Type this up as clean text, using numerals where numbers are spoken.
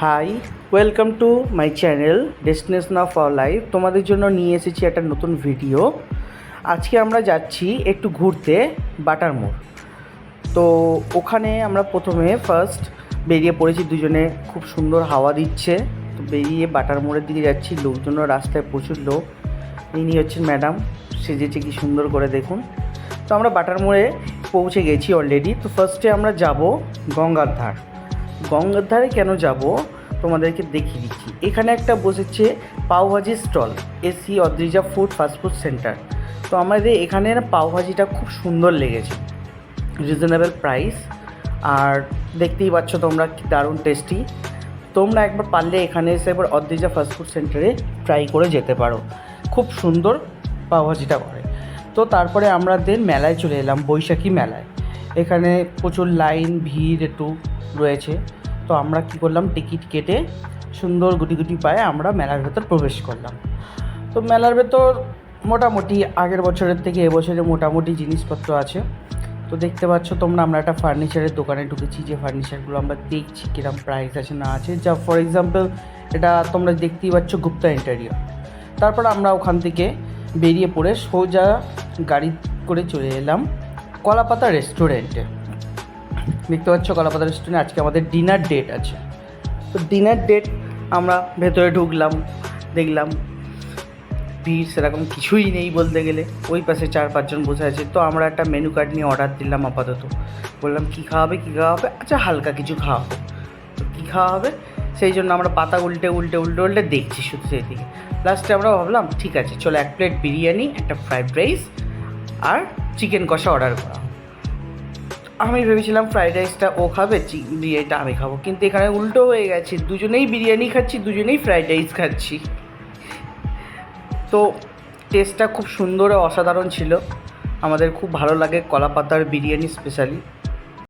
High, welcome to my channel destination of our life. তোমাদের জন্য নিয়ে এসেছি একটা নতুন ভিডিও। আজকে আমরা যাচ্ছি একটু ঘুরতে বাটার মোড়। তো ওখানে আমরা প্রথমে ফার্স্ট বেরিয়ে পড়েছি দুজনে, খুব সুন্দর হাওয়া দিচ্ছে। তো বেরিয়ে বাটার মোড়ের দিকে যাচ্ছি, লোকজনও রাস্তায় প্রচুর লোক। ইনি হচ্ছেন ম্যাডাম, সেজেছে কি সুন্দর করে দেখুন। তো আমরা বাটার মোড়ে পৌঁছে গেছি অলরেডি। তো ফার্স্টে আমরা যাব গঙ্গার ধার। গঙ্গার ধারে কেন যাব তোমাদেরকে দেখিয়ে দিচ্ছি। এখানে একটা বসেছে পাওভাজি স্টল, এসি অদ্রিজা ফুড ফাস্টফুড সেন্টার। তো আমাদের এখানে পাওভাজিটা খুব সুন্দর লেগেছে, রিজনেবল প্রাইস, আর দেখতেই পাচ্ছ তোমরা কি দারুণ টেস্টি। তোমরা একবার পারলে এখানে এসে একবার অদ্রিজা ফাস্টফুড সেন্টারে ট্রাই করে যেতে পারো, খুব সুন্দর পাওভাজিটা করে। তো তারপরে আমরা মেলায় চলে এলাম, বৈশাখী মেলায়। এখানে প্রচুর লাইন ভিড় একটু রয়েছে। তো আমরা কী করলাম, টিকিট কেটে সুন্দর গুটি গুটি পায়ে আমরা মেলার ভেতর প্রবেশ করলাম। তো মেলার ভেতর মোটামুটি আগের বছরের থেকে এবছরে মোটামুটি জিনিসপত্র আছে। তো দেখতে পাচ্ছ তোমরা, আমরা একটা ফার্নিচারের দোকানে ঢুকেছি, যে ফার্নিচারগুলো আমরা দেখছি কীরকম প্রাইস আছে না আছে। যা ফর এক্সাম্পল এটা তোমরা দেখতেই পাচ্ছ গুপ্তা ইন্টেরিয়র। তারপর আমরা ওখান থেকে বেরিয়ে পড়ে সোজা গাড়ি করে চলে এলাম কলাপাতা রেস্টুরেন্টে। দেখতে পাচ্ছ কলাপাতা রেস্টুরেন্টে আজকে আমাদের ডিনার ডেট আছে। তো ডিনার ডেট আমরা ভেতরে ঢুকলাম, দেখলাম ভিড় সেরকম কিছুই নেই বলতে গেলে। ওই পাশে 4-5 জন বসে আছে। তো আমরা একটা মেনু কার্ড নিয়ে অর্ডার দিলাম আপাতত। বললাম কী খাওয়াবে কী খাওয়াবে, আচ্ছা হালকা কিছু খাওয়াবে। তো কী খাওয়া হবে সেই জন্য আমরা পাতা উল্টে উল্টে উল্টে উল্টে দেখছি শুধু সেই দিকে। লাস্টে আমরা ভাবলাম ঠিক আছে চলো 1 প্লেট বিরিয়ানি, একটা ফ্রাইড রাইস আর চিকেন কষা অর্ডার করা। আমি ভেবেছিলাম ফ্রাইড রাইসটা ও খাবে, বিরিয়ানিটা আমি খাবো, কিন্তু এখানে উল্টো হয়ে গেছে, দুজনেই বিরিয়ানি খাচ্ছি, দুজনেই ফ্রাইড রাইস খাচ্ছি। তো টেস্টটা খুব সুন্দর ও অসাধারণ ছিল, আমাদের খুব ভালো লাগে কলাপাতার বিরিয়ানি স্পেশালি।